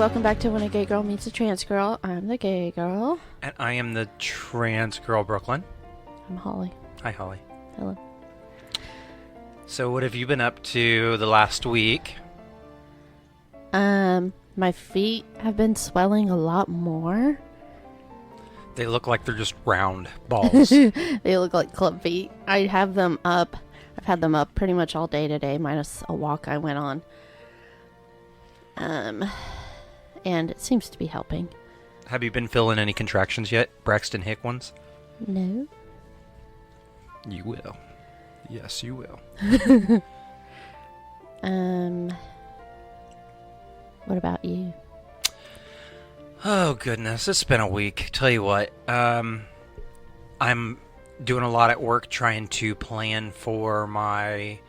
welcome back to When a Gay Girl Meets a Trans Girl. I'm the gay girl. And I am the trans girl, Brooklyn. I'm Holly. Hi, Holly. Hello. So what have you been up to the last week? My feet have been swelling a lot more. They look like they're just round balls. They look like club feet. I have them up. I've had them up pretty much all day today, minus a walk I went on. And it seems to be helping. Have you been feeling any contractions yet? Braxton Hick ones? No. You will. Yes, you will. What about you? Oh, goodness. It's been a week. Tell you what. I'm doing a lot at work trying to plan for my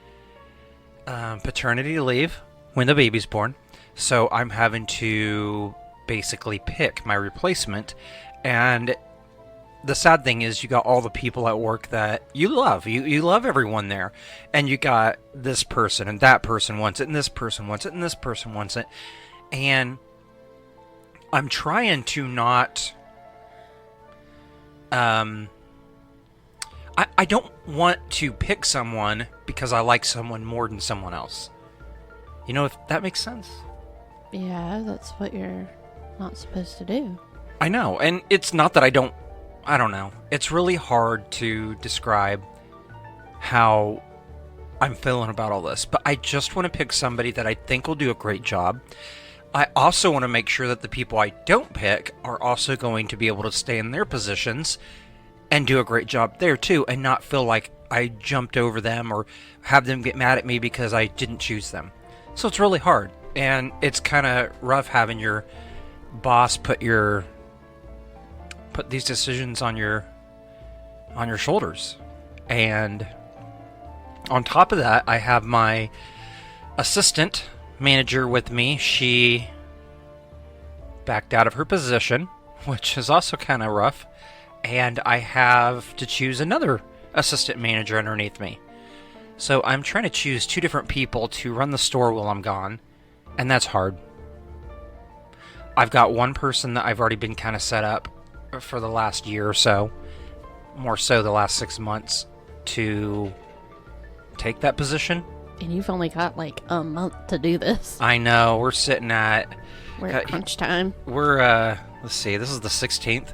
paternity leave when the baby's born. So I'm having to basically pick my replacement. And the sad thing is you got all the people at work that you love. You love everyone there. And you got this person and that person wants it and this person wants it and this person wants it. And I'm trying to not... I don't want to pick someone because I like someone more than someone else. You know, if that makes sense? Yeah, that's what you're not supposed to do. I know, and it's not that I don't know. It's really hard to describe how I'm feeling about all this, but I just want to pick somebody that I think will do a great job. I also want to make sure that the people I don't pick are also going to be able to stay in their positions and do a great job there too, and not feel like I jumped over them or have them get mad at me because I didn't choose them. So it's really hard, and it's kind of rough having your boss put these decisions on your shoulders. And on top of that, I have my assistant manager with me. She backed out of her position, which is also kind of rough. And I have to choose another assistant manager underneath me. So I'm trying to choose two different people to run the store while I'm gone, and that's hard. I've got one person that I've already been kind of set up for the last year or so, more so the last 6 months, to take that position. And you've only got like a month to do this. I know, we're sitting at... We're at crunch time. We're, let's see, this is the 16th.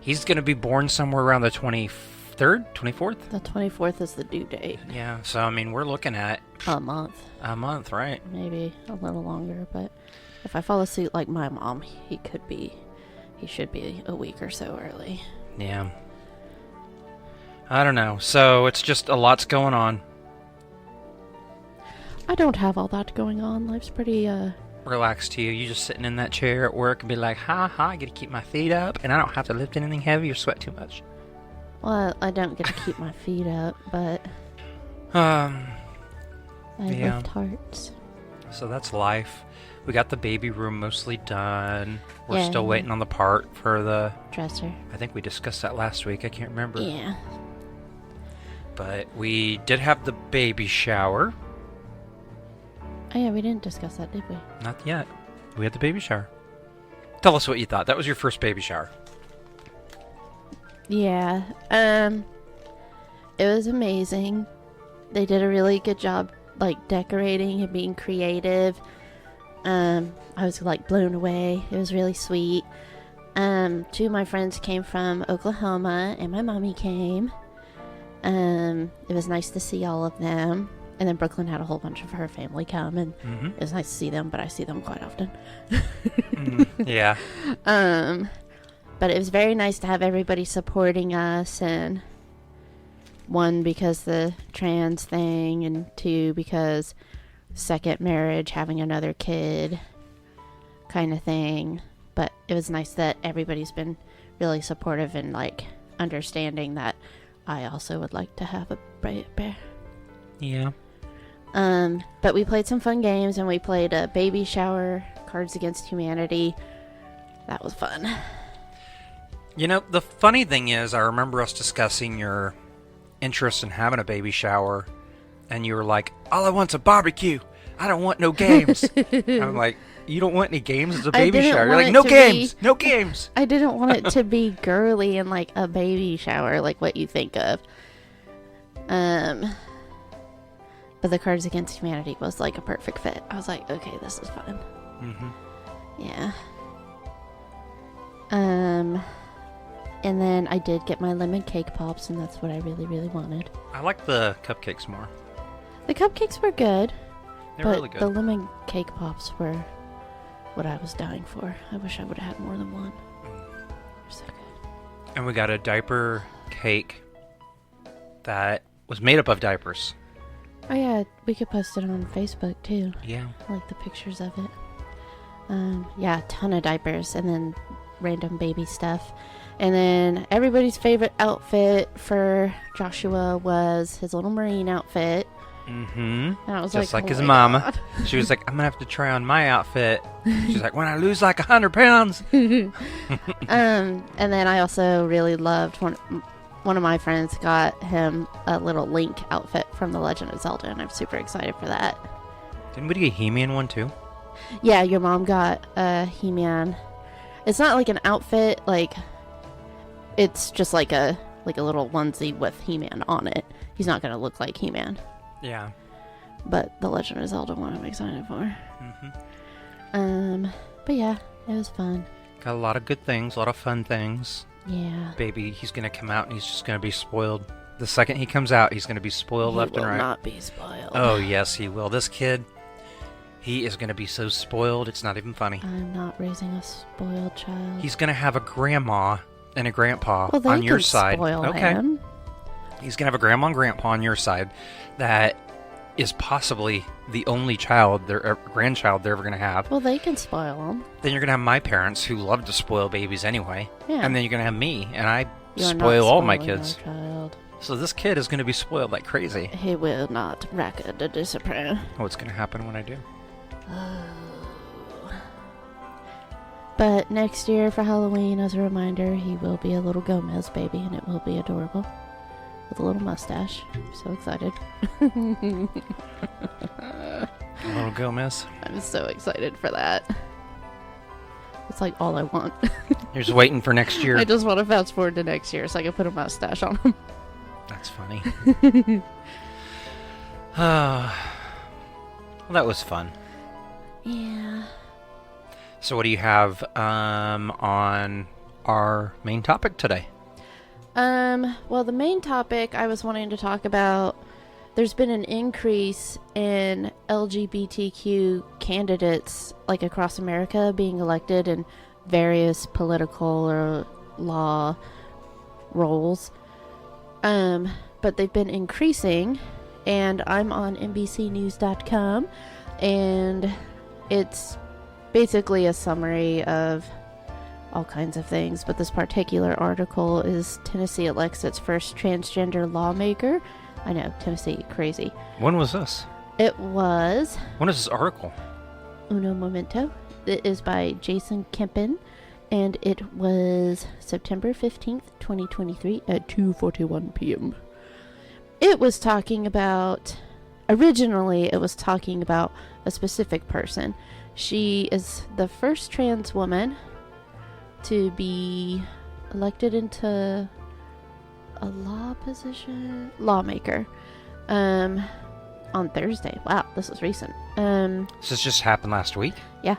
He's going to be born somewhere around the 23rd, 24th? The 24th is the due date. Yeah, so, I mean, we're looking at... A month. A month, right. Maybe a little longer, but if I follow suit like my mom, he should be a week or so early. Yeah. I don't know. So, it's just a lot's going on. I don't have all that going on. Life's pretty, Relax to you. You just sitting in that chair at work and be like, I get to keep my feet up, and I don't have to lift anything heavy or sweat too much. Well, I don't get to keep my feet up, but I lift hearts. So that's life. We got the baby room mostly done. We're still waiting on the part for the dresser. I think we discussed that last week. I can't remember. Yeah. But we did have the baby shower. Oh yeah, we didn't discuss that, did we? Not yet. We had the baby shower. Tell us what you thought. That was your first baby shower. Yeah. It was amazing. They did a really good job, like, decorating and being creative. I was, like, blown away. It was really sweet. Two of my friends came from Oklahoma, and my mommy came. It was nice to see all of them. And then Brooklyn had a whole bunch of her family come, and it was nice to see them, but I see them quite often. Yeah. But it was very nice to have everybody supporting us, and one, because the trans thing, and two, because second marriage, having another kid kind of thing. But it was nice that everybody's been really supportive and, like, understanding that I also would like to have a bear. Yeah. But we played some fun games, and we played a baby shower, Cards Against Humanity. That was fun. You know, the funny thing is, I remember us discussing your interest in having a baby shower, and you were like, all I want's a barbecue. I don't want no games. I'm like, you don't want any games? It's a I baby didn't shower. You're want like, it no to games. be- No games. I didn't want it to be girly and like a baby shower, like what you think of. But the Cards Against Humanity was like a perfect fit. I was like, okay, this is fun. Mm-hmm. Yeah. And then I did get my lemon cake pops, and that's what I really, really wanted. I like the cupcakes more. The cupcakes were good, They're but really good. the lemon cake pops were what I was dying for. I wish I would have had more than one. They're so good. And we got a diaper cake that was made up of diapers. Oh yeah, we could post it on Facebook too. Yeah. I like the pictures of it. Yeah, a ton of diapers and then random baby stuff. And then everybody's favorite outfit for Joshua was his little Marine outfit. Mm-hmm. And I was Just like oh his my mama. God. She was like, I'm going to have to try on my outfit. She's like, when I lose like 100 pounds. And then I also really loved one of my friends got him a little Link outfit from The Legend of Zelda, and I'm super excited for that. Didn't we get a He-Man one too? Yeah, your mom got a He-Man. It's not like an outfit, like it's just like a little onesie with He-Man on it. He's not gonna look like He-Man. Yeah. But the Legend of Zelda one I'm excited for. Mm-hmm. But yeah, it was fun. Got a lot of good things, a lot of fun things. Yeah. Baby, he's going to come out and he's just going to be spoiled. The second he comes out, he's going to be spoiled left and He right. will not be spoiled. Oh, yes, he will. This kid, he is going to be so spoiled, it's not even funny. I'm not raising a spoiled child. He's going to have a grandma and a grandpa well, they on your can side. spoil Okay. him. He's going to have a grandma and grandpa on your side that is possibly the only grandchild they're ever going to have. Well, they can spoil him. Then you're going to have my parents who love to spoil babies anyway. Yeah. And then you're going to have me, and I You're not spoil all my spoiling kids. our child. So this kid is going to be spoiled like crazy. He will not racket the discipline. What's going to happen when I do? But next year for Halloween, as a reminder, he will be a little Gomez baby, and it will be adorable. With a little mustache. I'm so excited. A little Gomez. I'm so excited for that. It's like all I want. You're just waiting for next year. I just want to fast forward to next year so I can put a mustache on him. That's funny. Well, that was fun. Yeah. So what do you have on our main topic today? Well, the main topic I was wanting to talk about, there's been an increase in LGBTQ candidates, like across America, being elected in various political or law roles. But they've been increasing, and I'm on NBCnews.com, and it's basically a summary of all kinds of things, but this particular article is Tennessee elects its first transgender lawmaker. I know, Tennessee, crazy. When was this? It was When is this article? Uno Momento. It is by Jason Kempen, and it was September 15th, 2023 at 2:41 p.m. It was talking about, originally it was talking about a specific person. She is the first trans woman to be elected into a lawmaker, on Thursday. Wow, this is recent. Does this just happened last week? Yeah.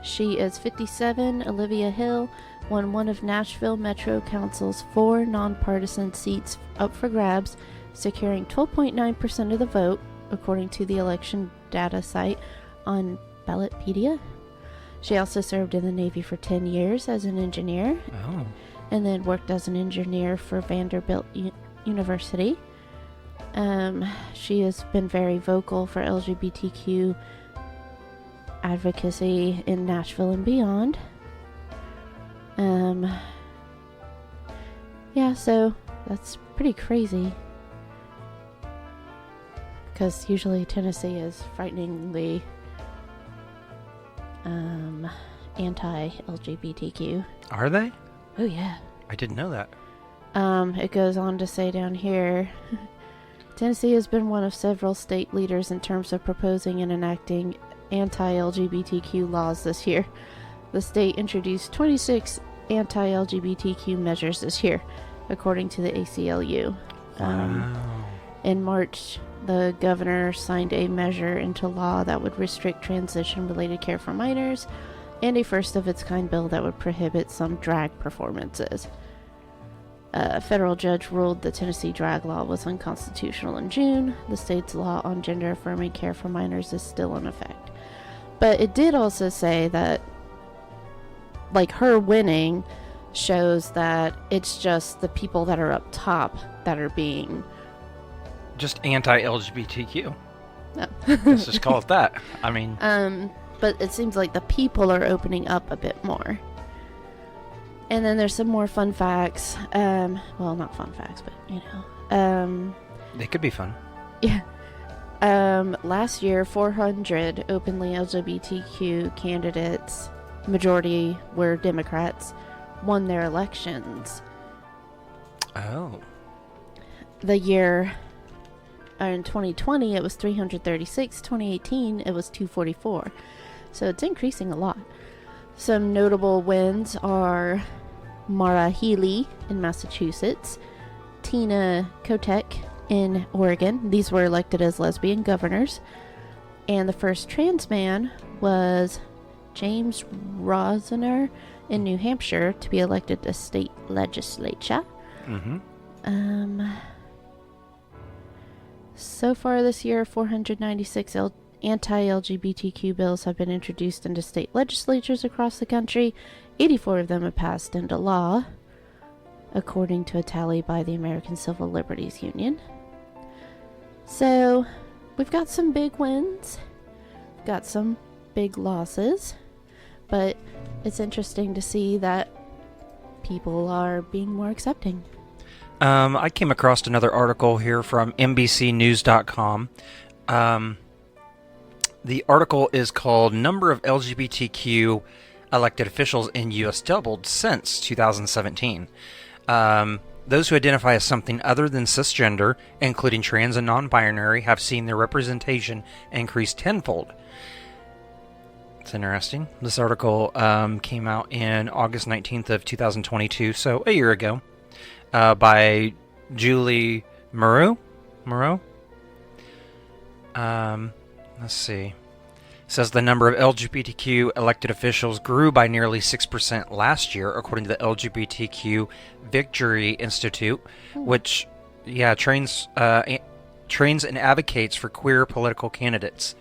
She is 57. Olivia Hill won one of Nashville Metro Council's 4 nonpartisan seats up for grabs, securing 12.9% of the vote, according to the election data site on Ballotpedia. She also served in the Navy for 10 years as an engineer, Oh. and then worked as an engineer for Vanderbilt University. She has been very vocal for LGBTQ advocacy in Nashville and beyond. Yeah, so that's pretty crazy. Because usually Tennessee is frighteningly anti-LGBTQ. Are they? Oh yeah. I didn't know that. It goes on to say down here, Tennessee has been one of several state leaders in terms of proposing and enacting anti-LGBTQ laws this year. The state introduced 26 anti-LGBTQ measures this year, according to the ACLU. In March, the governor signed a measure into law that would restrict transition-related care for minors, and a first-of-its-kind bill that would prohibit some drag performances. A federal judge ruled the Tennessee drag law was unconstitutional in June. The state's law on gender-affirming care for minors is still in effect. But it did also say that, like, her winning shows that it's just the people that are up top that are being... Just anti-LGBTQ. No. Let's just call it that. I mean... But it seems like the people are opening up a bit more. And then there's some more fun facts. Well, not fun facts, but, you know. They could be fun. Yeah. Last year, 400 openly LGBTQ candidates, majority were Democrats, won their elections. Oh. The year, in 2020, it was 336. 2018, it was 244. So it's increasing a lot. Some notable wins are Mara Healy in Massachusetts, Tina Kotek in Oregon. These were elected as lesbian governors. And the first trans man was James Rosner in New Hampshire to be elected to state legislature. Mm-hmm. So far this year, 496 anti-LGBTQ bills have been introduced into state legislatures across the country. 84 of them have passed into law, according to a tally by the American Civil Liberties Union. So, we've got some big wins, got some big losses, but it's interesting to see that people are being more accepting. I came across another article here from NBCnews.com. The article is called Number of LGBTQ Elected Officials in U.S. Doubled Since 2017. Those who identify as something other than cisgender, including trans and non-binary, have seen their representation increase tenfold. It's interesting. This article came out in August 19th of 2022, so a year ago, by Julie Moreau. Let's see. It says the number of LGBTQ elected officials grew by nearly 6% last year, according to the LGBTQ Victory Institute, which, trains and advocates for queer political candidates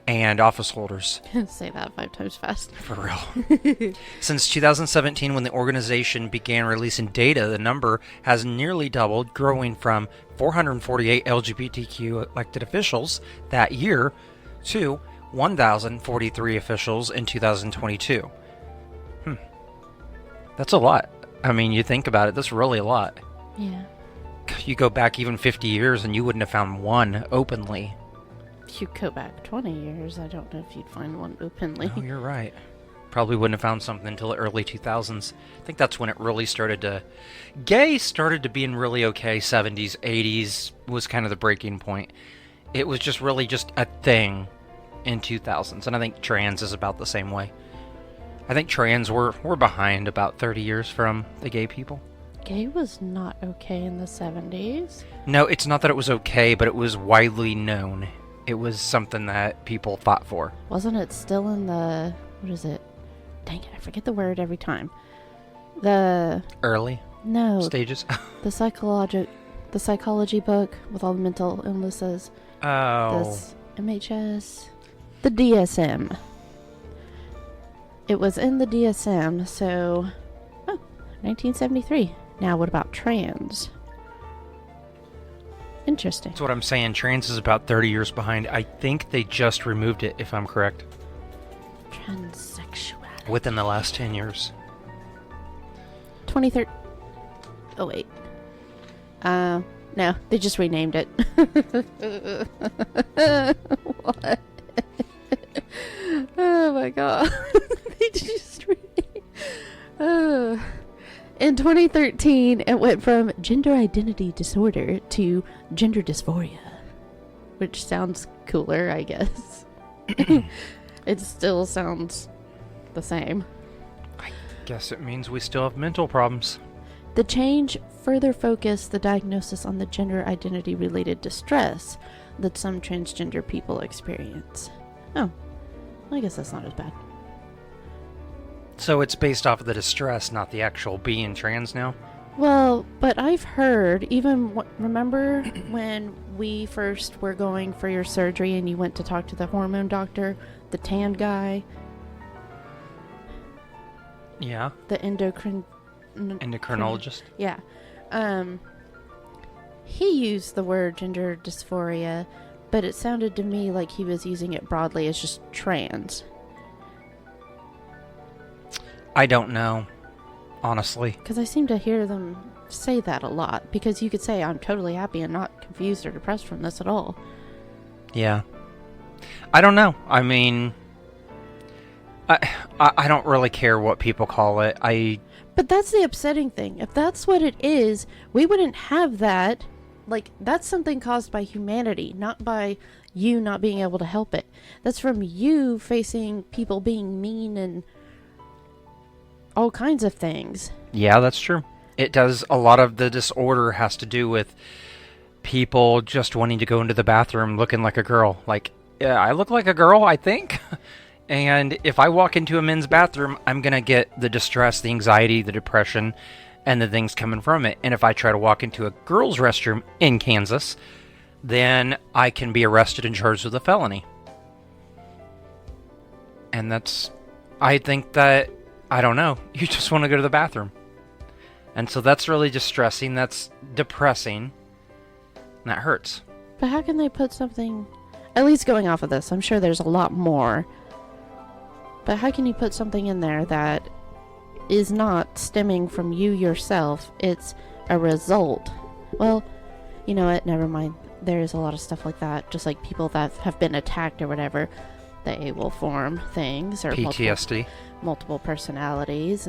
and office holders. Say that 5 times fast. For real. Since 2017, when the organization began releasing data, the number has nearly doubled, growing from 448 LGBTQ elected officials that year to 1,043 officials in 2022. That's a lot. I mean, you think about it, that's really a lot. Yeah. You go back even 50 years and you wouldn't have found one openly. If you go back 20 years, I don't know if you'd find one openly. Oh, you're right. Probably wouldn't have found something until the early 2000s. I think that's when it really started to... Gay started to being really okay. 70s, 80s was kind of the breaking point. It was just really just a thing in 2000s. And I think trans is about the same way. I think trans were behind about 30 years from the gay people. Gay was not okay in the 70s. No, it's not that it was okay, but it was widely known. It was something that people fought for. Wasn't it still in the... What is it? Dang it, I forget the word every time. The... Early? No. Stages? The psychology book with all the mental illnesses. Oh. This MHS. The DSM. It was in the DSM, so... Oh, 1973. Now what about trans? Interesting. That's what I'm saying. Trans is about 30 years behind. I think they just removed it, if I'm correct. Transsexuality. Within the last 10 years. 2013. Oh, wait. No, they just renamed it. What? Oh my god. They just renamed In 2013, it went from gender identity disorder to gender dysphoria, which sounds cooler, I guess. It still sounds the same. I guess it means we still have mental problems. The change further focused the diagnosis on the gender identity-related distress that some transgender people experience. Oh, I guess that's not as bad. So it's based off of the distress, not the actual being trans now? Well, but I've heard, remember when we first were going for your surgery and you went to talk to the hormone doctor, the tan guy? Yeah. The Endocrinologist? Yeah. He used the word gender dysphoria, but it sounded to me like he was using it broadly as just trans. I don't know, honestly. Because I seem to hear them say that a lot. Because you could say, I'm totally happy and not confused or depressed from this at all. Yeah. I don't know. I mean, I don't really care what people call it. But that's the upsetting thing. If that's what it is, we wouldn't have that. Like, that's something caused by humanity, not by you not being able to help it. That's from you facing people being mean and all kinds of things. Yeah, that's true. It does. A lot of the disorder has to do with people just wanting to go into the bathroom looking like a girl. Like, yeah, I look like a girl, I think. And if I walk into a men's bathroom, I'm going to get the distress, the anxiety, the depression, and the things coming from it. And if I try to walk into a girl's restroom in Kansas, then I can be arrested and charged with a felony. And I think that, I don't know, you just want to go to the bathroom. And so that's really distressing, that's depressing, and that hurts. But how can they put something, at least going off of this, I'm sure there's a lot more, but how can you put something in there that is not stemming from you yourself? It's a result. Well, you know what, never mind. There's a lot of stuff like that, just like people that have been attacked or whatever, they will form things, or PTSD. multiple personalities,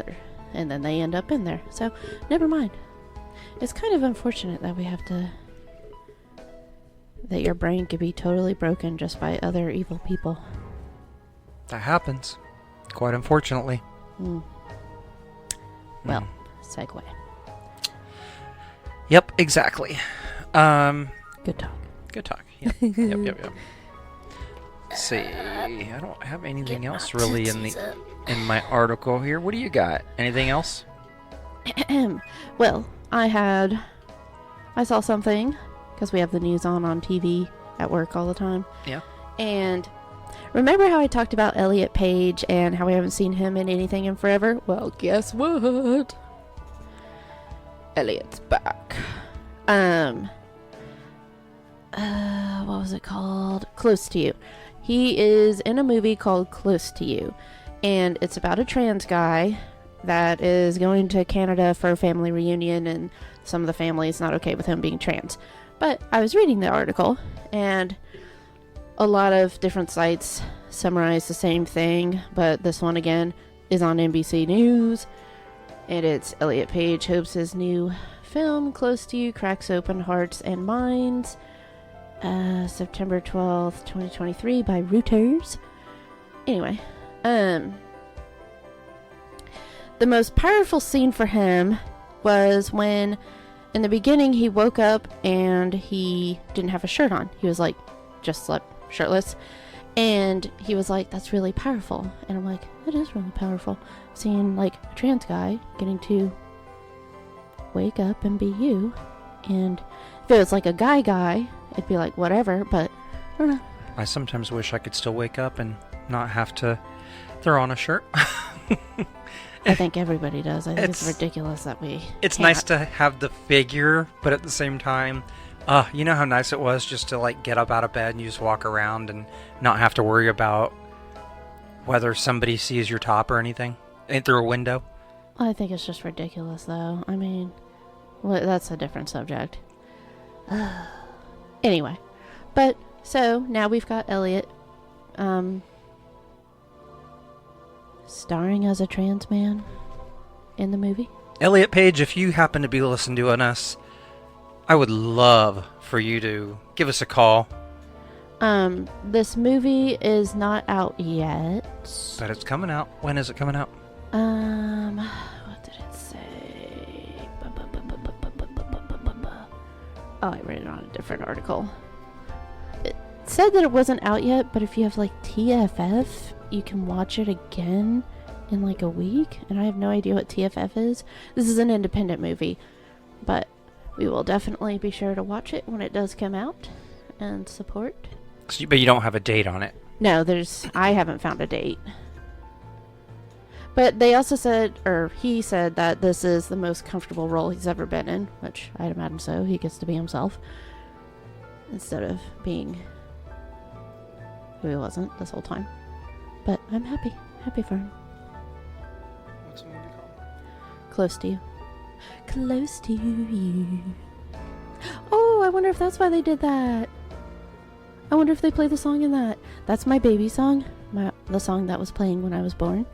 and then they end up in there. So, never mind. It's kind of unfortunate that we have to... that your brain could be totally broken just by other evil people. That happens. Quite unfortunately. Well, segue. Yep, exactly. Good talk. Good talk. Yep. Let's see. I don't have anything else really in my article here. What do you got? Anything else? Well, I saw something, because we have the news on TV at work all the time. Yeah. And remember how I talked about Elliot Page and how we haven't seen him in anything in forever? Well, guess what? Elliot's back. What was it called? Close to You. He is in a movie called Close to You, and it's about a trans guy that is going to Canada for a family reunion, and some of the family is not okay with him being trans. But I was reading the article, and a lot of different sites summarize the same thing, but this one again is on NBC News, and it's Elliot Page hopes his new film Close to You cracks open hearts and minds. September 12th, 2023 by Reuters. Anyway, the most powerful scene for him was when in the beginning he woke up and he didn't have a shirt on. He was like, just slept shirtless. And he was like, that's really powerful. And I'm like, that is really powerful. Seeing like a trans guy getting to wake up and be you. And if it was like a guy, it'd be like whatever, but I don't know. I sometimes wish I could still wake up and not have to throw on a shirt. I think everybody does. I think it's ridiculous that we It's can't. nice to have the figure, but at the same time, you know how nice it was just to like get up out of bed and you just walk around and not have to worry about whether somebody sees your top or anything through a window. I think it's just ridiculous, though. I mean, that's a different subject. Anyway, but so now we've got Elliot starring as a trans man. in the movie. Elliot Page, if you happen to be listening to us, I would love for you to give us a call. This movie is not out yet. But it's coming out. When is it coming out? What did it say? Oh, I read it on a different article. It said that it wasn't out yet, but if you have like TFF, you can watch it again in like a week, and I have no idea what TFF is. This is an independent movie, but we will definitely be sure to watch it when it does come out and support. But you don't have a date on it. No, I haven't found a date. But they also said, or he said, that this is the most comfortable role he's ever been in, which I'd imagine so. He gets to be himself instead of being who he wasn't this whole time. But I'm happy for him. What's the movie called? Close to you. Close to you. Oh, I wonder if that's why they did that. I wonder if they play the song in that. That's my baby song. The song that was playing when I was born.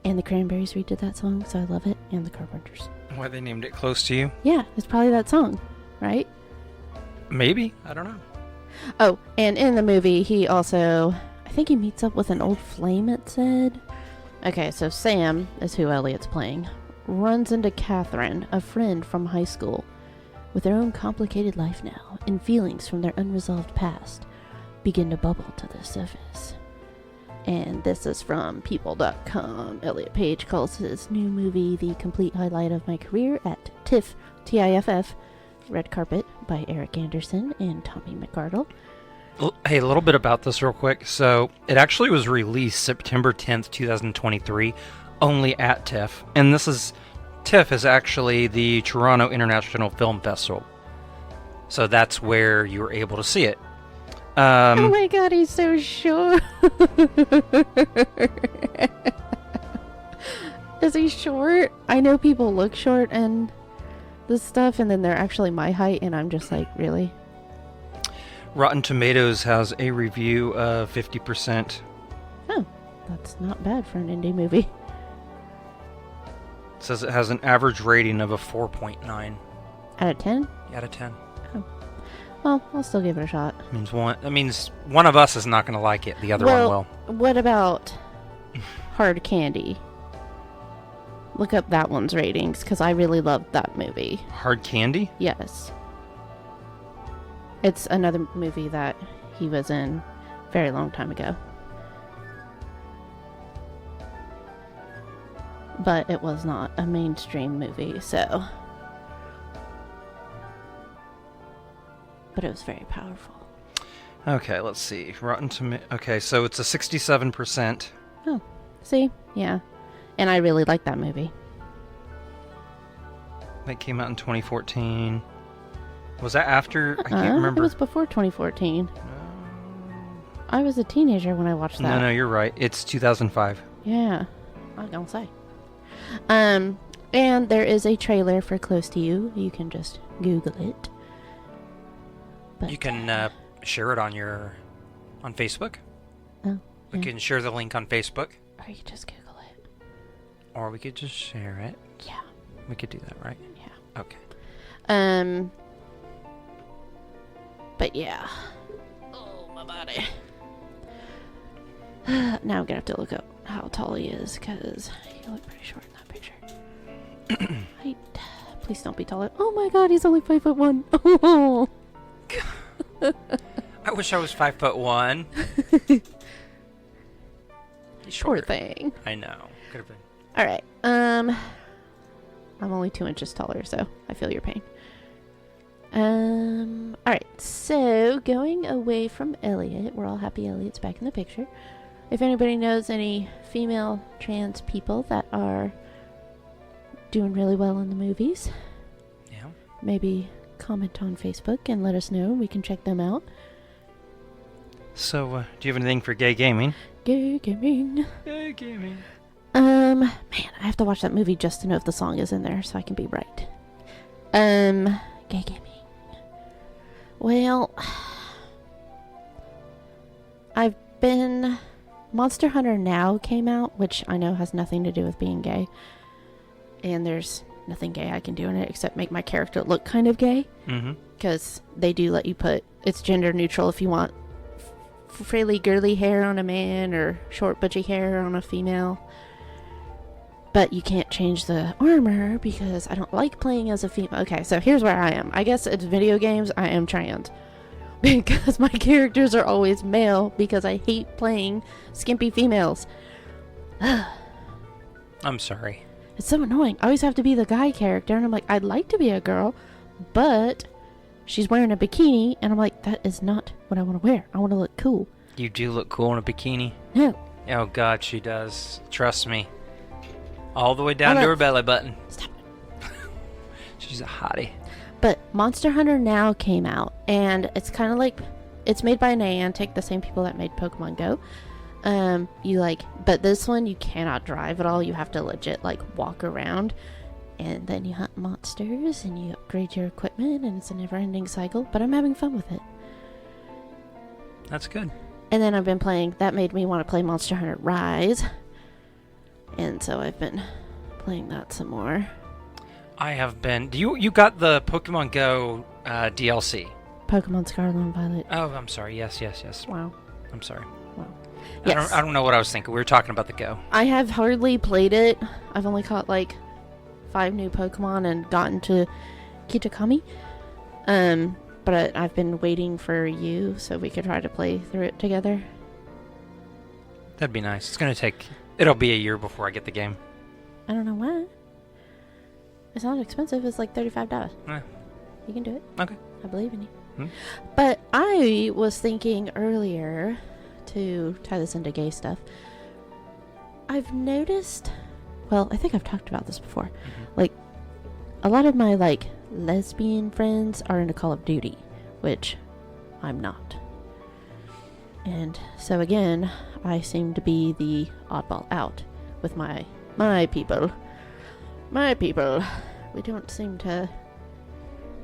And the Cranberries redid that song, so I love it. And the Carpenters. Why they named it Close to You? Yeah, it's probably that song, right? Maybe. I don't know. Oh, and in the movie, he also... I think he meets up with an old flame, it said. Okay, so Sam is who Elliot's playing. Runs into Catherine, a friend from high school, with their own complicated life now, and feelings from their unresolved past begin to bubble to the surface. And this is from People.com. Elliot Page calls his new movie the complete highlight of my career at TIFF, T-I-F-F, Red Carpet by Eric Anderson and Tommy McArdle. Hey, a little bit about this real quick. So, it actually was released September 10th, 2023, only at TIFF. And TIFF is actually the Toronto International Film Festival. So that's where you were able to see it. Oh my god, he's so short. Is he short? I know people look short and this stuff, and then they're actually my height, and I'm just like, really? Rotten Tomatoes has a review of 50%. Oh, that's not bad for an indie movie. It says it has an average rating of a 4.9. Out of 10? Out of 10. Oh. Well, I'll still give it a shot. That means one of us is not going to like it. The other one will. What about Hard Candy? Look up that one's ratings, because I really loved that movie. Hard Candy? Yes. It's another movie that he was in a very long time ago. But it was not a mainstream movie, so... But it was very powerful. Okay, let's see. Okay, so it's a 67%. Oh, see? Yeah. And I really like that movie. That came out in 2014. Was that after? I can't remember. It was before 2014. I was a teenager when I watched that. No, you're right. It's 2005. Yeah. I was gonna say. And there is a trailer for Close to You. You can just Google it. But, you can share it on Facebook. Oh. We can share the link on Facebook. Or you just Google it. Or we could just share it. Yeah. We could do that, right? Yeah. Okay. But yeah. Oh, my body. Now I'm gonna have to look up how tall he is, because he looked pretty short in that picture. Height. Please don't be taller. Oh my god, he's only 5'1". Oh. I wish I was 5'1". Poor thing. I know. Could have been. Alright. I'm only 2 inches taller, so I feel your pain. Alright, so going away from Elliot, we're all happy Elliot's back in the picture. If anybody knows any female trans people that are doing really well in the movies, yeah, maybe comment on Facebook and let us know. We can check them out. So, do you have anything for gay gaming? Gay gaming. Gay gaming. Man, I have to watch that movie just to know if the song is in there so I can be right. Gay gaming. Well, Monster Hunter Now came out, which I know has nothing to do with being gay. and there's nothing gay I can do in it except make my character look kind of gay. Because they do let you put, it's gender neutral if you want frilly girly hair on a man or short butchy hair on a female. But you can't change the armor because I don't like playing as a female. Okay, so here's where I am. I guess it's video games, I am trans. Because my characters are always male because I hate playing skimpy females. I'm sorry. It's so annoying. I always have to be the guy character, and I'm like, I'd like to be a girl, but she's wearing a bikini, and I'm like, that is not what I want to wear. I want to look cool. You do look cool in a bikini. No. Oh, God, she does. Trust me. All the way down to her belly button. Stop it. She's a hottie. But Monster Hunter Now came out, and it's kind of like, it's made by Niantic, the same people that made Pokemon Go. But this one, you cannot drive at all. You have to legit, walk around. And then you hunt monsters, and you upgrade your equipment, and it's a never-ending cycle. But I'm having fun with it. That's good. And then I've been playing, that made me want to play Monster Hunter Rise. And so I've been playing that some more. I have been. You got the Pokemon Go DLC? Pokemon Scarlet and Violet. Oh, I'm sorry. Yes. Wow. I'm sorry. Wow. Yes. I don't know what I was thinking. We were talking about the Go. I have hardly played it. I've only caught 5 new Pokemon and gotten to Kitakami. But I've been waiting for you so we could try to play through it together. That'd be nice. It'll be a year before I get the game. I don't know why. It's not expensive. It's like $35. Eh. You can do it. Okay. I believe in you. But I was thinking earlier, to tie this into gay stuff, I've noticed, well, I think I've talked about this before, a lot of my lesbian friends are into Call of Duty, which I'm not. And so again, I seem to be the oddball out with my people. My people. We don't seem to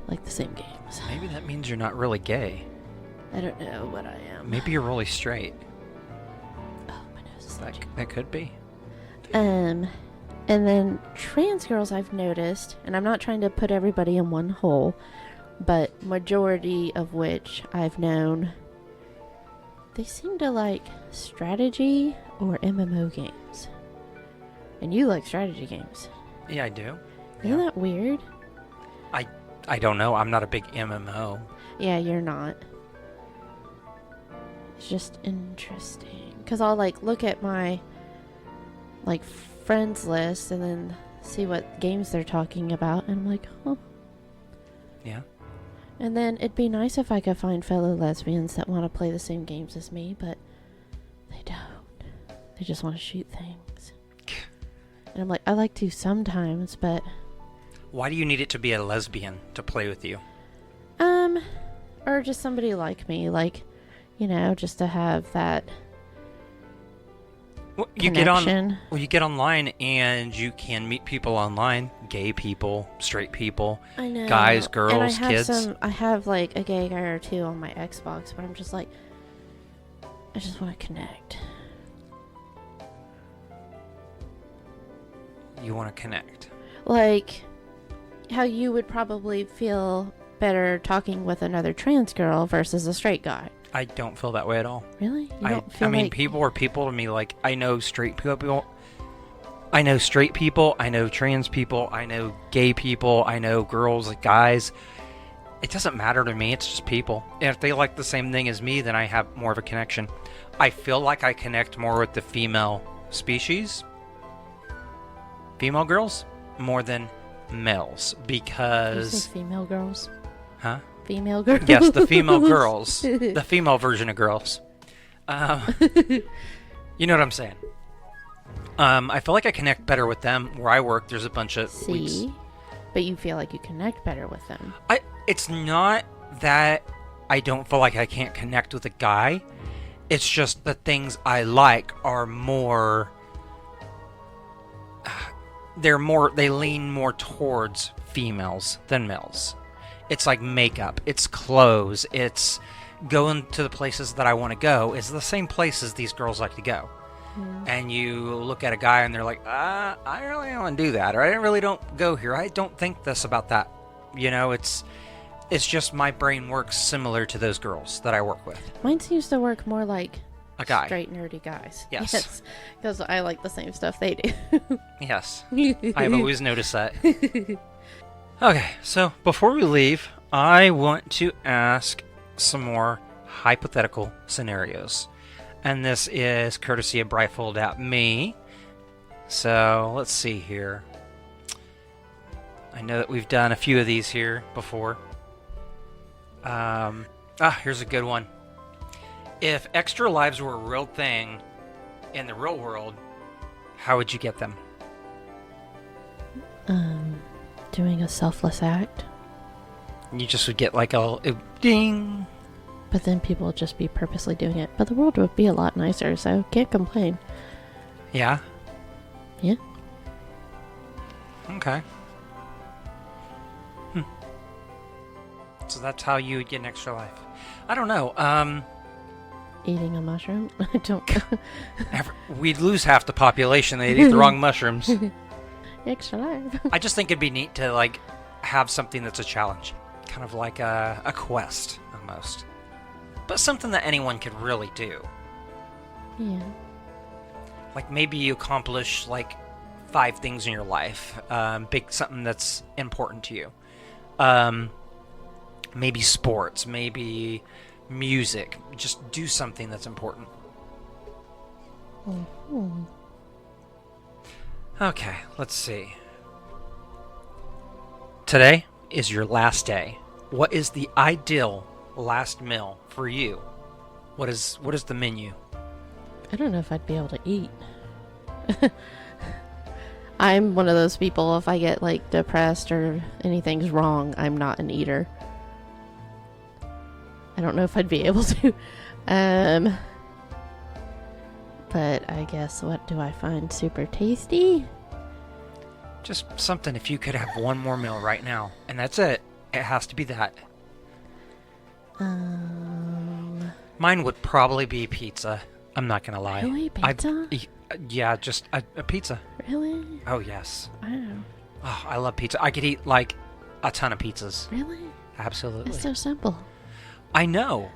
like the same games. Maybe that means you're not really gay. I don't know what I am. Maybe you're really straight. Oh, my nose is itchy. That could be. And then trans girls I've noticed, and I'm not trying to put everybody in one hole, but majority of which I've known, they seem to like strategy or MMO games. And you like strategy games. Yeah, I do. Isn't that weird? I don't know. I'm not a big MMO. Yeah, you're not. It's just interesting. Because I'll look at my friends list and then see what games they're talking about. And I'm like, huh. Yeah. And then it'd be nice if I could find fellow lesbians that want to play the same games as me, but they don't. They just want to shoot things. And I'm like, I like to sometimes, but... Why do you need it to be a lesbian to play with you? Or just somebody like me, just to have that connection. You get online and you can meet people online. Gay people, straight people, I know. Guys, girls, and I have kids. I have a gay guy or two on my Xbox, but I'm just I just want to connect. You want to connect. How you would probably feel better talking with another trans girl versus a straight guy. I don't feel that way at all. Really? You don't feel people are people to me. I know straight people. I know straight people. I know trans people. I know gay people. I know girls, guys. It doesn't matter to me. It's just people. And if they like the same thing as me, then I have more of a connection. I feel like I connect more with the female species, female girls, more than males, because... You say female girls? Huh? Female girls? Yes, the female girls. The female version of girls. You know what I'm saying. I feel like I connect better with them. Where I work, there's a bunch of... See? But you feel like you connect better with them. It's not that I don't feel like I can't connect with a guy. It's just the things I like are more... They lean more towards females than males. It's like makeup, it's clothes, it's going to the places that I want to go. It's the same places these girls like to go. and you look at a guy and they're like, I really don't want to do that, or I really don't go here. I don't think this about that. You know, it's just my brain works similar to those girls that I work with. Mine seems to work more like a guy. Straight nerdy guys. Yes. Because I like the same stuff they do. Yes. I've always noticed that. Okay, so before we leave, I want to ask some more hypothetical scenarios. And this is courtesy of Brightfold at me. So let's see here. I know that we've done a few of these here before. Here's a good one. If extra lives were a real thing in the real world, how would you get them? Doing a selfless act. You just would get like a ding. But then people would just be purposely doing it. But the world would be a lot nicer, so can't complain. Yeah? Yeah. Okay. So that's how you would get an extra life. I don't know. Eating a mushroom? I don't know. We'd lose half the population. They'd eat the wrong mushrooms. Extra life. I just think it'd be neat to like have something that's a challenge. Kind of like a quest, almost. But something that anyone could really do. Yeah. Like maybe you accomplish like 5 things in your life. Something that's important to you. Maybe sports, maybe music. Just do something that's important. Mm-hmm. Okay, let's see. Today is your last day. What is the ideal last meal for you? What is the menu? I don't know if I'd be able to eat. I'm one of those people, if I get like depressed or anything's wrong, I'm not an eater. I don't know if I'd be able to. But I guess, what do I find super tasty? Just something, if you could have one more meal right now, and that's it. It has to be that. Mine would probably be pizza. I'm not gonna lie. Really? Pizza? Yeah, just a pizza. Really? Oh, yes. Wow. Oh, I love pizza. I could eat, like, a ton of pizzas. Really? Absolutely. It's so simple. I know.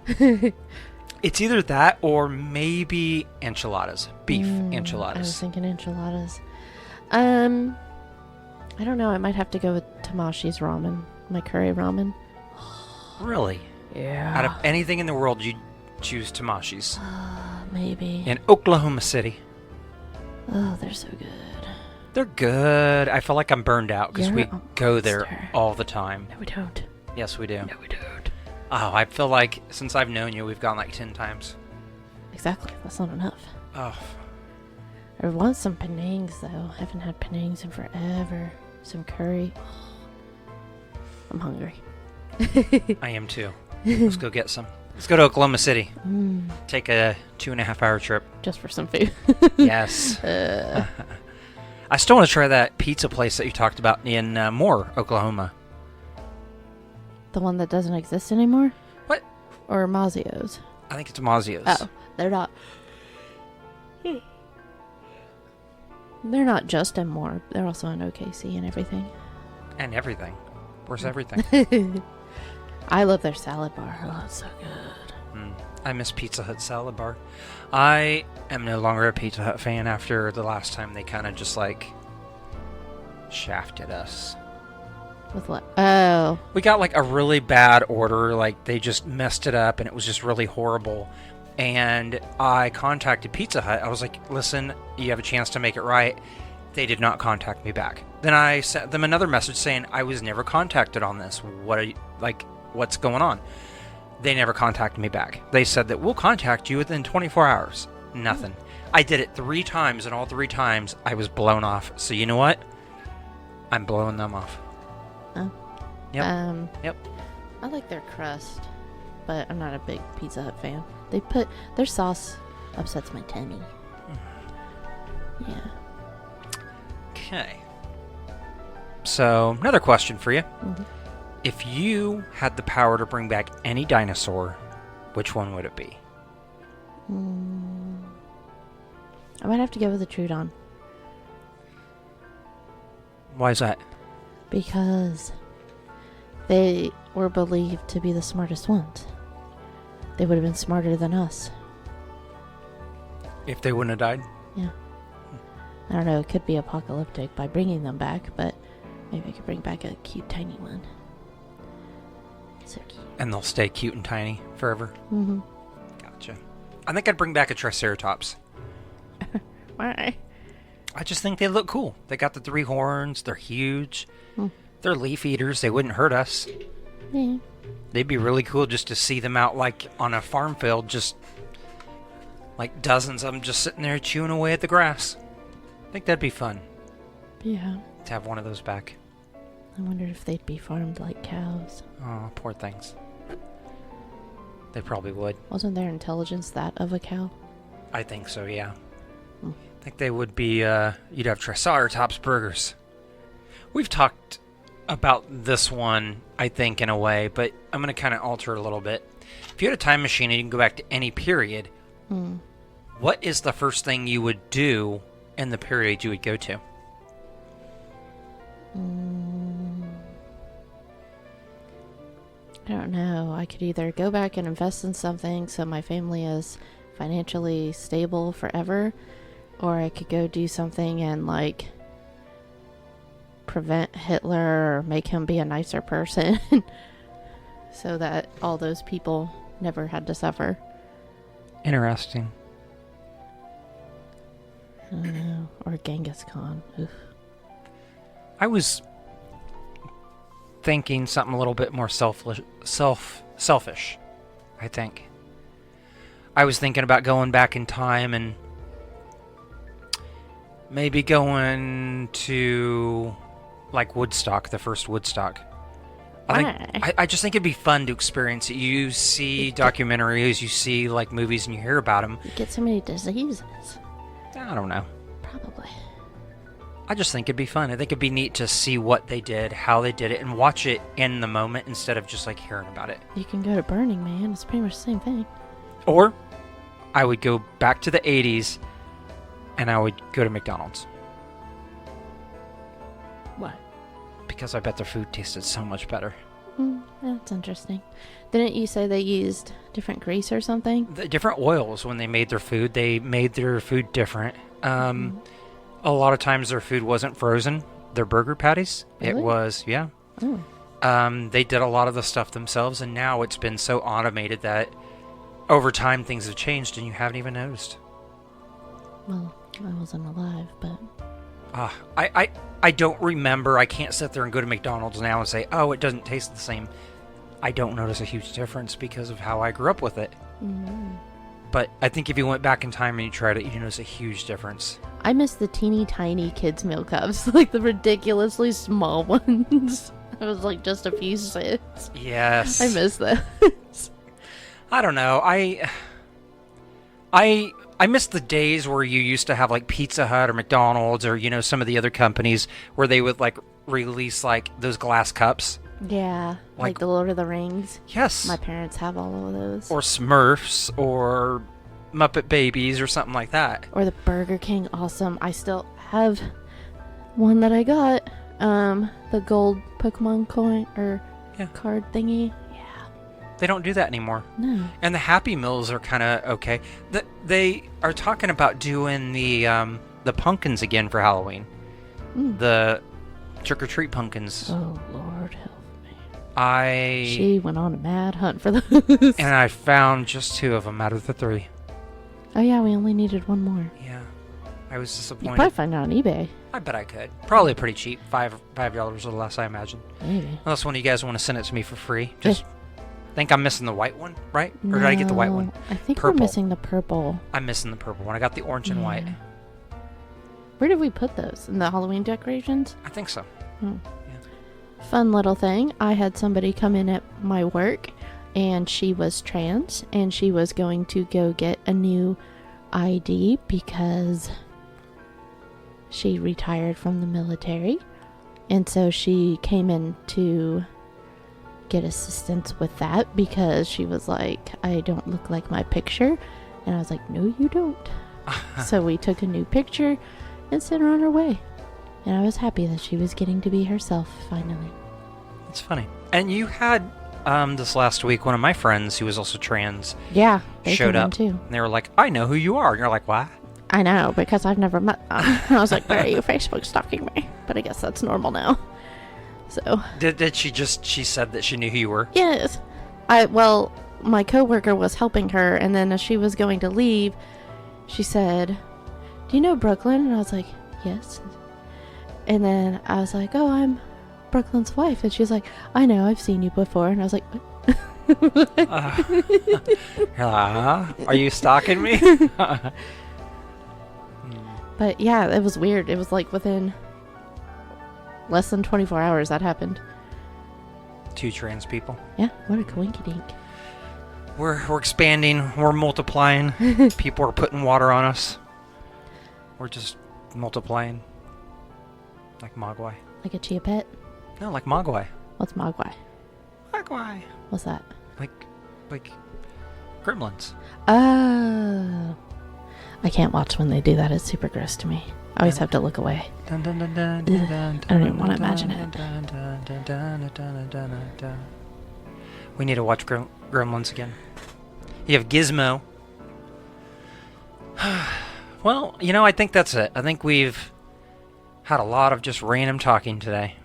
It's either that or maybe enchiladas. Beef enchiladas. I was thinking enchiladas. I don't know. I might have to go with Tamashi's ramen. My curry ramen. Really? Yeah. Out of anything in the world, you'd choose Tamashi's. Maybe. In Oklahoma City. Oh, they're so good. They're good. I feel like I'm burned out because we go there monster. all the time. No, we don't. Yes, we do. No, we don't. Oh, I feel like since I've known you, we've gone like 10 times. Exactly. That's not enough. Oh. I want some Penangs, though. I haven't had Penangs in forever. Some curry. I'm hungry. I am too. Let's go get some. Let's go to Oklahoma City. Take a 2.5-hour trip. Just for some food. Yes. I still want to try that pizza place that you talked about in Moore, Oklahoma. The one that doesn't exist anymore? What? Or Mazzio's? I think it's Mazzio's. Oh, they're not. They're not just in Moore. They're also in OKC and everything. And everything. Where's everything? I love their salad bar. Oh, it's so good. I miss Pizza Hut salad bar. I am no longer a Pizza Hut fan after the last time they kind of just like shafted us. With what? Oh. We got like a really bad order. Like they just messed it up and it was just really horrible. And I contacted Pizza Hut. I was like, listen, you have a chance to make it right. They did not contact me back. Then I sent them another message saying I was never contacted on this. What are you, like, what's going on? They never contacted me back. They said that we'll contact you within 24 hours. Nothing. I did it 3 times, and all 3 times I was blown off. So you know what? I'm blowing them off. Oh. Yep. Yep. I like their crust, but I'm not a big Pizza Hut fan. They put their sauce upsets my tummy. Yeah. Okay. So another question for you. Mm-hmm. If you had the power to bring back any dinosaur, which one would it be? I might have to go with the Trudon. Why is that? Because they were believed to be the smartest ones. They would have been smarter than us. If they wouldn't have died? Yeah. I don't know, it could be apocalyptic by bringing them back, but maybe I could bring back a cute tiny one. So cute. And they'll stay cute and tiny forever? Mm-hmm. Gotcha. I think I'd bring back a Triceratops. Why? I just think they look cool. They got the 3 horns. They're huge. Hmm. They're leaf eaters. They wouldn't hurt us. Yeah. They'd be really cool just to see them out like on a farm field, just like dozens of them just sitting there chewing away at the grass. I think that'd be fun. Yeah. To have one of those back. I wonder if they'd be farmed like cows. Oh, poor things. They probably would. Wasn't their intelligence that of a cow? I think so, yeah. Hmm. I think they would be, you'd have Triceratops burgers. We've talked about this one, I think, in a way, but I'm going to kind of alter it a little bit. If you had a time machine and you can go back to any period, what is the first thing you would do in the period you would go to? I don't know. I could either go back and invest in something so my family is financially stable forever, or I could go do something and, like, prevent Hitler or make him be a nicer person so that all those people never had to suffer. Interesting. I don't know. Or Genghis Khan. Oof. I was thinking something a little bit more selfish, I think. I was thinking about going back in time and maybe going to, like, Woodstock, the first Woodstock. I just think it'd be fun to experience it. You see documentaries, you see, like, movies, and you hear about them. You get so many diseases. I don't know. Probably. I just think it'd be fun. I think it'd be neat to see what they did, how they did it, and watch it in the moment instead of just, like, hearing about it. You can go to Burning Man. It's pretty much the same thing. Or I would go back to the 80s and I would go to McDonald's. What? Because I bet their food tasted so much better. That's interesting. Didn't you say they used different grease or something? The different oils when they made their food. They made their food different. A lot of times their food wasn't frozen. Their burger patties. Really? It was, yeah. Oh. They did a lot of the stuff themselves, and now it's been so automated that over time things have changed and you haven't even noticed. Well, I wasn't alive, but... I don't remember. I can't sit there and go to McDonald's now and say, oh, it doesn't taste the same. I don't notice a huge difference because of how I grew up with it. But I think if you went back in time and you tried it, you'd notice a huge difference. I miss the teeny tiny kids' meal cups, like the ridiculously small ones. It was like just a few cents. Yes. I miss those. I don't know. I miss the days where you used to have like Pizza Hut or McDonald's or, you know, some of the other companies where they would like release like those glass cups. Yeah, like the Lord of the Rings. Yes. My parents have all of those. Or Smurfs or Muppet Babies or something like that. Or the Burger King. Awesome. I still have one that I got. The gold Pokemon coin or card thingy. They don't do that anymore. No. And the Happy Meals are kind of okay. They are talking about doing the pumpkins again for Halloween. The trick-or-treat pumpkins. Oh, Lord help me. She went on a mad hunt for those. And I found just 2 of them out of the 3. Oh, yeah, we only needed 1 more. Yeah. I was disappointed. You could probably find it on eBay. I bet I could. Probably pretty cheap. $5 or less, I imagine. Maybe. Unless one of you guys want to send it to me for free. Just... think I'm missing the white one, right? Or did I get the white one? I think purple. We're missing the purple. I'm missing the purple one. I got the orange and white. Where did we put those? In the Halloween decorations? I think so. Yeah. Fun little thing. I had somebody come in at my work, and she was trans, and she was going to go get a new ID because she retired from the military. And so she came in to get assistance with that because she was like, I don't look like my picture. And I was like, no, you don't. So we took a new picture and sent her on her way. And I was happy that she was getting to be herself finally. That's funny. And you had this last week one of my friends who was also trans. Yeah, they showed came in up too. And they were like, "I know who you are." And you're like, "What?" I know, because I've never met them. I was like, "Why are you Facebook stalking me?" But I guess that's normal now. So. Did she said that she knew who you were? Yes. My coworker was helping her, and then as she was going to leave, she said, "Do you know Brooklyn?" And I was like, "Yes." And then I was like, "Oh, I'm Brooklyn's wife." And she's like, "I know, I've seen you before." And I was like, You're like, are you stalking me? But yeah, it was weird. It was like within less than 24 hours that happened. 2 trans people. Yeah, what a coinky dink. We're expanding. We're multiplying. People are putting water on us. We're just multiplying. Like Mogwai. Like a chia pet? No, like Mogwai. What's Mogwai? Mogwai. What's that? Like gremlins. Oh. I can't watch when they do that. It's super gross to me. I always have to look away. I don't even want to imagine it. We need to watch Gremlins again. You have Gizmo. Well, I think that's it. I think we've had a lot of just random talking today.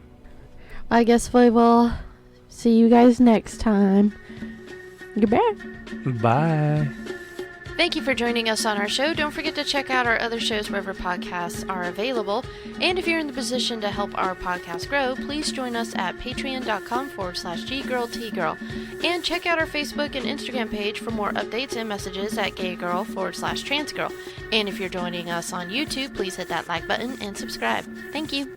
I guess we will see you guys next time. Goodbye. Bye. Thank you for joining us on our show. Don't forget to check out our other shows wherever podcasts are available. And if you're in the position to help our podcast grow, please join us at patreon.com/ggirltgirl. And check out our Facebook and Instagram page for more updates and messages at gaygirl/transgirl. And if you're joining us on YouTube, please hit that like button and subscribe. Thank you.